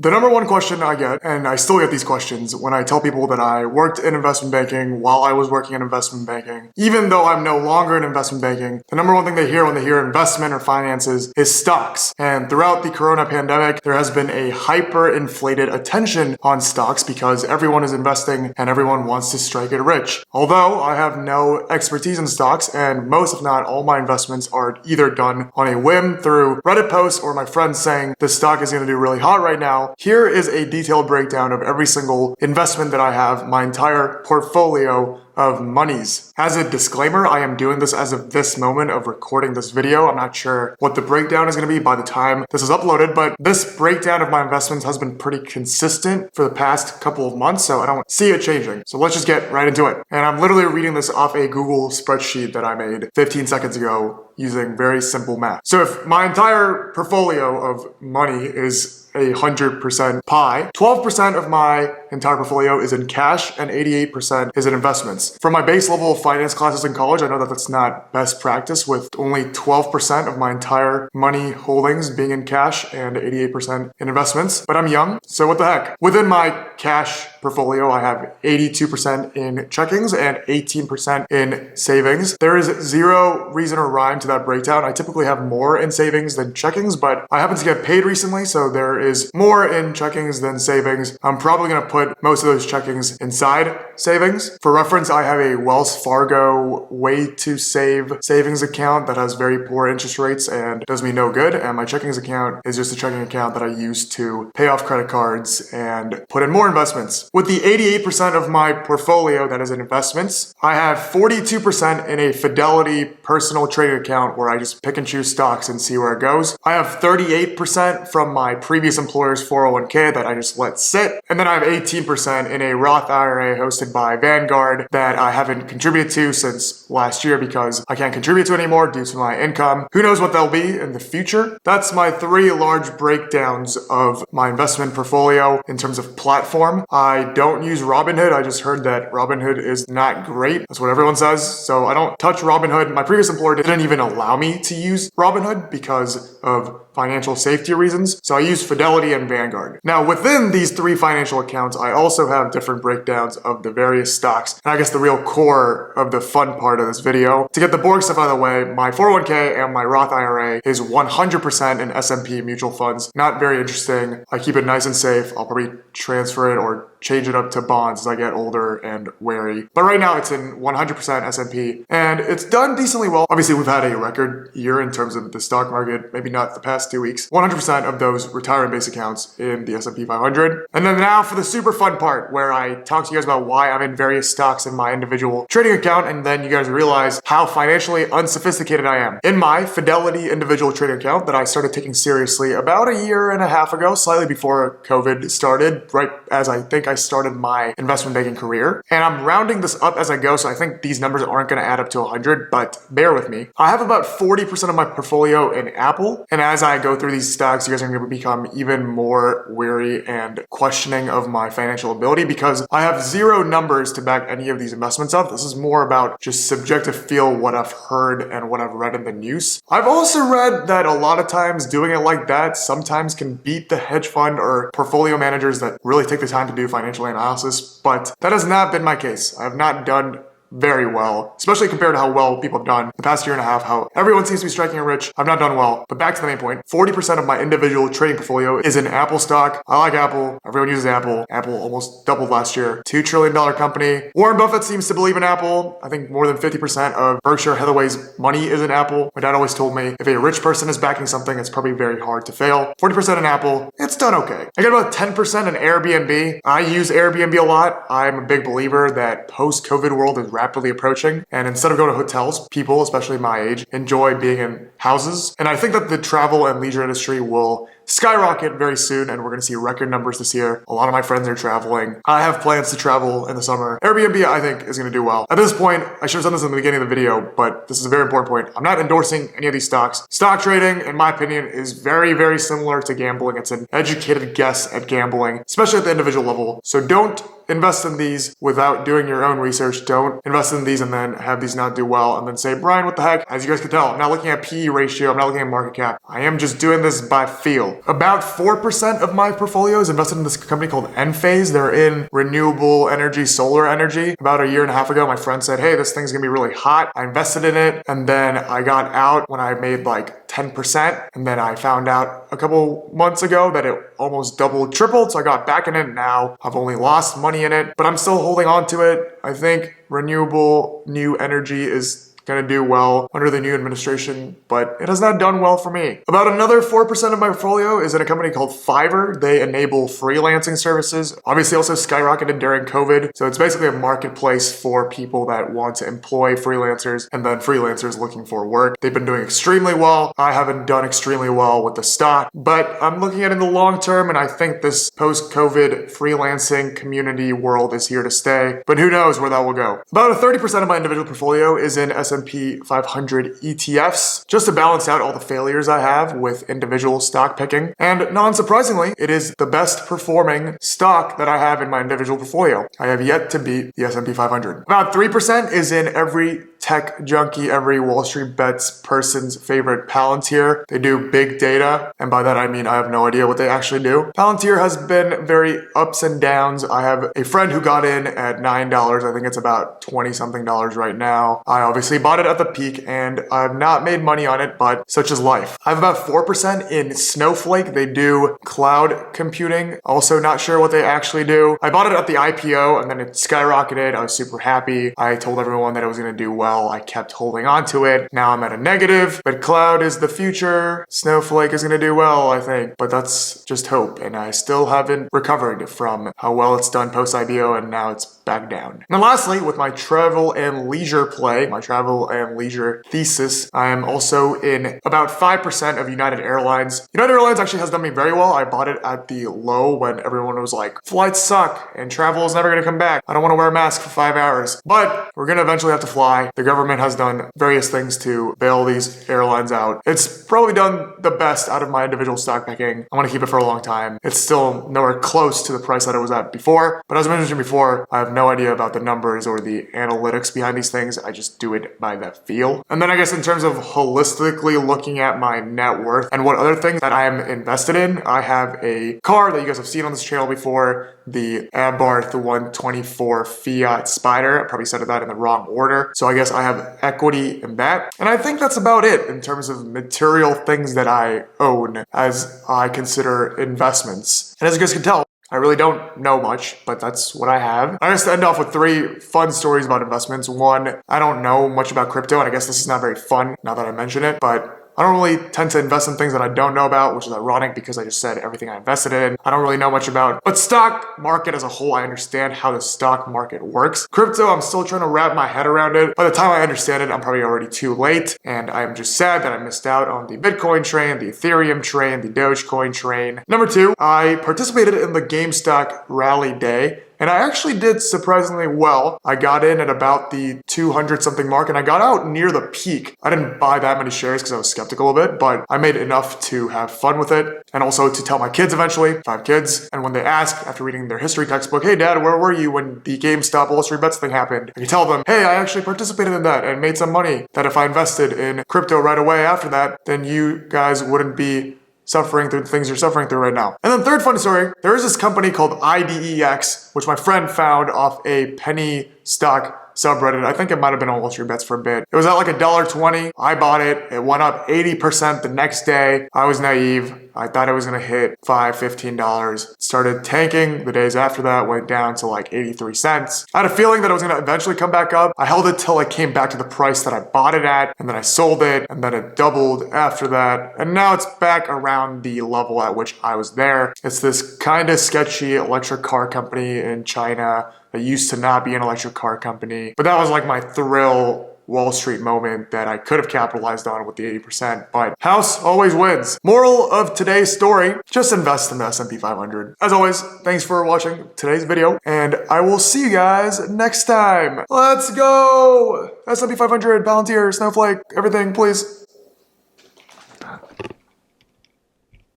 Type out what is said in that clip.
The number one question I get, and I still get these questions when I tell people that I worked in investment banking while I was working in investment banking, even though I'm no longer in investment banking, the number one thing they hear when they hear investment or finances is stocks. And throughout the corona pandemic, there has been a hyper-inflated attention on stocks because everyone is investing and everyone wants to strike it rich. Although I have no expertise in stocks, and most if not all my investments are either done on a whim through Reddit posts or my friends saying the stock is going to do really hot right now, here is a detailed breakdown of every single investment that I have, my entire portfolio of monies. As a disclaimer, I am doing this as of this moment of recording this video. I'm not sure what the breakdown is going to be by the time this is uploaded, but this breakdown of my investments has been pretty consistent for the past couple of months, so I don't see it changing. So let's just get right into it. And I'm literally reading this off a Google spreadsheet that I made 15 seconds ago using very simple math. So if my entire portfolio of money is 100% pie, 12% of my entire portfolio is in cash and 88% is in investments. For my base level of finance classes in college, I know that that's not best practice with only 12% of my entire money holdings being in cash and 88% in investments, but I'm young, so what the heck. Within my cash portfolio, I have 82% in checkings and 18% in savings. There is zero reason or rhyme to that breakdown. I typically have more in savings than checkings, but I happen to get paid recently, so there is more in checkings than savings. I'm probably going to put most of those checkings inside savings. For reference, I have a Wells Fargo way to save savings account that has very poor interest rates and does me no good, and my checkings account is just a checking account that I use to pay off credit cards and put in more investments. With the 88% of my portfolio that is in investments, I have 42% in a Fidelity personal trading account where I just pick and choose stocks and see where it goes. I have 38% from my previous employer's 401k that I just let sit. And then I have 18% in a Roth IRA hosted by Vanguard that I haven't contributed to since last year because I can't contribute to anymore due to my income. Who knows what they'll be in the future? That's my three large breakdowns of my investment portfolio in terms of platform. I don't use Robinhood. I just heard that Robinhood is not great. That's what everyone says. So I don't touch Robinhood. My previous employer didn't even allow me to use Robinhood because of financial safety reasons. So I use Fidelity and Vanguard. Now within these three financial accounts, I also have different breakdowns of the various stocks. And I guess the real core of the fun part of this video, to get the boring stuff out of the way, my 401k and my Roth IRA is 100% in S&P mutual funds. Not very interesting. I keep it nice and safe. I'll probably transfer it or change it up to bonds as I get older and wary. But right now it's in 100% S&P and it's done decently well. Obviously we've had a record year in terms of the stock market, maybe not the past 2 weeks. 100% of those retirement-based accounts in the S&P 500. And then now for the super fun part where I talk to you guys about why I'm in various stocks in my individual trading account, and then you guys realize how financially unsophisticated I am. In my Fidelity individual trading account that I started taking seriously about a year and a half ago, slightly before COVID started, right as I think I started my investment banking career. And I'm rounding this up as I go, so I think these numbers aren't going to add up to 100, but bear with me. I have about 40% of my portfolio in Apple, and as I go through these stocks, you guys are going to become even more wary and questioning of my financial ability because I have zero numbers to back any of these investments up. This is more about just subjective feel, what I've heard and what I've read in the news. I've also read that a lot of times doing it like that sometimes can beat the hedge fund or portfolio managers that really take the time to do financial analysis, but that has not been my case. I have not done very well, especially compared to how well people have done the past year and a half, how everyone seems to be striking it rich. I've not done well. But back to the main point, 40% of my individual trading portfolio is in Apple stock. I like Apple. Everyone uses Apple. Apple almost doubled last year. $2 trillion company. Warren Buffett seems to believe in Apple. I think more than 50% of Berkshire Hathaway's money is in Apple. My dad always told me if a rich person is backing something, it's probably very hard to fail. 40% in Apple. It's done okay. I get about 10% in Airbnb. I use Airbnb a lot. I'm a big believer that post-COVID world is rapidly approaching. And instead of going to hotels, people, especially my age, enjoy being in houses. And I think that the travel and leisure industry will skyrocket very soon, and we're going to see record numbers this year. A lot of my friends are traveling. I have plans to travel in the summer. Airbnb, I think, is going to do well. At this point, I should have done this in the beginning of the video, but this is a very important point. I'm not endorsing any of these stocks. Stock trading, in my opinion, is very, very similar to gambling. It's an educated guess at gambling, especially at the individual level. So don't invest in these without doing your own research. Don't invest in these and then have these not do well and then say, Brian, what the heck? As you guys can tell, I'm not looking at PE ratio. I'm not looking at market cap. I am just doing this by feel. deal. About 4% of my portfolio is invested in this company called Enphase. They're in renewable energy, solar energy. About a year and a half ago, my friend said, hey, this thing's gonna be really hot. I invested in it, and then I got out when I made like 10%, and then I found out a couple months ago that it almost doubled, tripled, so I got back in it. Now I've only lost money in it, but I'm still holding on to it. I think renewable new energy is gonna do well under the new administration, but it has not done well for me. About another 4% of my portfolio is in a company called Fiverr. They enable freelancing services. Obviously also skyrocketed during COVID. So it's basically a marketplace for people that want to employ freelancers and then freelancers looking for work. They've been doing extremely well. I haven't done extremely well with the stock, but I'm looking at it in the long term, and I think this post-COVID freelancing community world is here to stay, but who knows where that will go. About a 30% of my individual portfolio is in S&P 500 ETFs, just to balance out all the failures I have with individual stock picking. And non-surprisingly, it is the best performing stock that I have in my individual portfolio. I have yet to beat the S&P 500. About 3% is in every tech junkie, every Wall Street Bets person's favorite Palantir. They do big data, and by that I mean I have no idea what they actually do. Palantir has been very ups and downs. I have a friend who got in at $9. I think it's about 20 something dollars right now. I obviously bought it at the peak, and I've not made money on it, but such is life. I have about 4% in Snowflake. They do cloud computing. Also not sure what they actually do. I bought it at the IPO, and then it skyrocketed. I was super happy. I told everyone that it was gonna do well. I kept holding on to it. Now I'm at a negative, but cloud is the future. Snowflake is gonna do well, I think, but that's just hope. And I still haven't recovered from how well it's done post-IPO, and now it's back down. And lastly, with my travel and leisure play, my travel and leisure thesis, I am also in about 5% of United Airlines. United Airlines actually has done me very well. I bought it at the low when everyone was like, flights suck and travel is never gonna come back. I don't wanna wear a mask for 5 hours, but we're gonna eventually have to fly. The government has done various things to bail these airlines out. It's probably done the best out of my individual stock picking. I wanna keep it for a long time. It's still nowhere close to the price that it was at before, but as I mentioned before, I have no idea about the numbers or the analytics behind these things. I just do it by that feel. And then I guess in terms of holistically looking at my net worth and what other things that I am invested in, I have a car that you guys have seen on this channel before, the Abarth 124 Fiat Spider. I probably said that in the wrong order. So I guess I have equity in that. And I think that's about it in terms of material things that I own as I consider investments. And as you guys can tell, I really don't know much, but that's what I have. I guess to end off with 3 fun stories about investments. One, I don't know much about crypto, and I guess this is not very fun now that I mention it, but I don't really tend to invest in things that I don't know about, which is ironic because I just said everything I invested in, I don't really know much about. But stock market as a whole, I understand how the stock market works. Crypto, I'm still trying to wrap my head around it. By the time I understand it, I'm probably already too late. And I'm just sad that I missed out on the Bitcoin train, the Ethereum train, the Dogecoin train. Number 2, I participated in the GameStop rally day. And I actually did surprisingly well. I got in at about the 200 something mark, and I got out near the peak. I didn't buy that many shares because I was skeptical of it, but I made enough to have fun with it and also to tell my kids eventually, 5 kids. And when they ask after reading their history textbook, hey dad, where were you when the GameStop Wall Street Bets thing happened? I can tell them, hey, I actually participated in that and made some money, that if I invested in crypto right away after that, then you guys wouldn't be suffering through the things you're suffering through right now. And then third funny story, there is this company called IDEX, which my friend found off a penny stock subreddit. I think it might have been on Wall Street Bets for a bit. It was at like $1.20. I bought it. It went up 80% the next day. I was naive. I thought it was gonna hit $5, $15. It started tanking. The days after that went down to like 83 cents. I had a feeling that it was gonna eventually come back up. I held it till it came back to the price that I bought it at, and then I sold it, and then it doubled after that. And now it's back around the level at which I was there. It's this kind of sketchy electric car company in China that used to not be an electric car company. But that was like my thrill Wall Street moment that I could have capitalized on with the 80%, but house always wins. Moral of today's story, just invest in the S&P 500. As always, thanks for watching today's video, and I will see you guys next time. Let's go! S&P 500, Palantir, Snowflake, everything, please.